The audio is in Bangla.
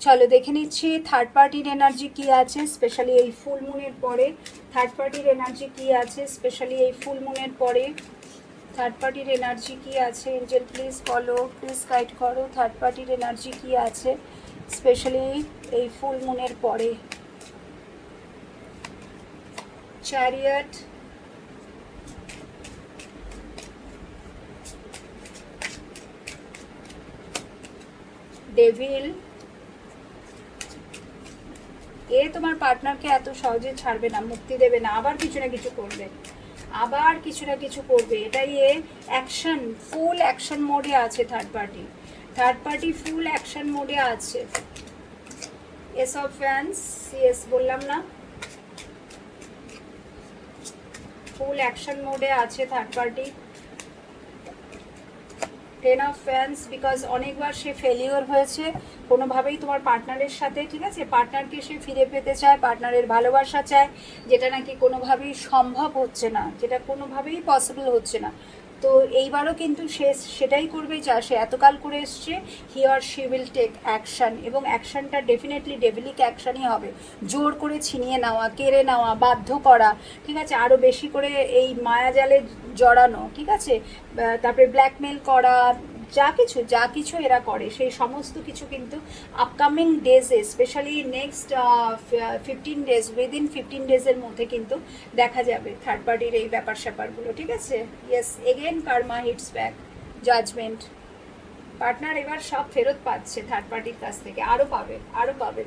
চলো দেখে নিচ্ছি থার্ড পার্টির এনার্জি কি আছে স্পেশালি এই ফুল মুনের পরে। থার্ড পার্টির এনার্জি কি আছে স্পেশালি এই ফুল মুনের পরে। থার্ড পার্টির এনার্জি কি আছে এঞ্জেল প্লিজ বলো, প্লিজ গাইড করো। থার্ড পার্টির এনার্জি কি আছে স্পেশালি এই ফুল মুনের পরে। Chariot, devil. তোমার পার্টনারকে এত সহজে ছাড়বে না, মুক্তি দেবে না, আবার কিছু না কিছু করবে, আবার কিছু না কিছু করবে। এটাই অ্যাকশন, ফুল অ্যাকশন মোডে আছে থার্ড পার্টি। থার্ড পার্টি ফুল অ্যাকশন মোডে আছে। এস অফ ফ্যান্স, ইয়েস বললাম না, ফুল অ্যাকশন মোডে আছে third party. Ten of fans, because অনেকবার সে ফেলিওর হয়েছে কোনোভাবেই তোমার পার্টনারের সাথে, ঠিক আছে। পার্টনারকে সে ফিরে পেতে চায়, পার্টনারের ভালোবাসা চায়, যেটা নাকি কোনোভাবেই সম্ভব হচ্ছে না, যেটা কোনোভাবেই পসিবল হচ্ছে না। তো এইবারও কিন্তু সে সেটাই করবে যা সে এতকাল করে এসছে। He or she will take action, এবং অ্যাকশানটা ডেফিনেটলি ডেভিলিক অ্যাকশানই হবে। জোর করে ছিনিয়ে নেওয়া, কেড়ে নেওয়া, বাধ্য করা, ঠিক আছে, আরও বেশি করে এই মায়াজালে জড়ানো, ঠিক আছে, তারপরে ব্ল্যাকমেল করা, যা কিছু এরা করে সেই সমস্ত কিছু কিন্তু আপকামিং ডেজে, স্পেশালি নেক্সট 15 ডেজ, উইদিন 15 ডেজের মধ্যে কিন্তু দেখা যাবে থার্ড পার্টির এই ব্যাপার স্যাপারগুলো, ঠিক আছে। Yes, again karma hits back, judgement. Partner এবার সব ফেরত পাচ্ছে থার্ড পার্টির কাছ থেকে, আরও পাবে, আরও পাবে।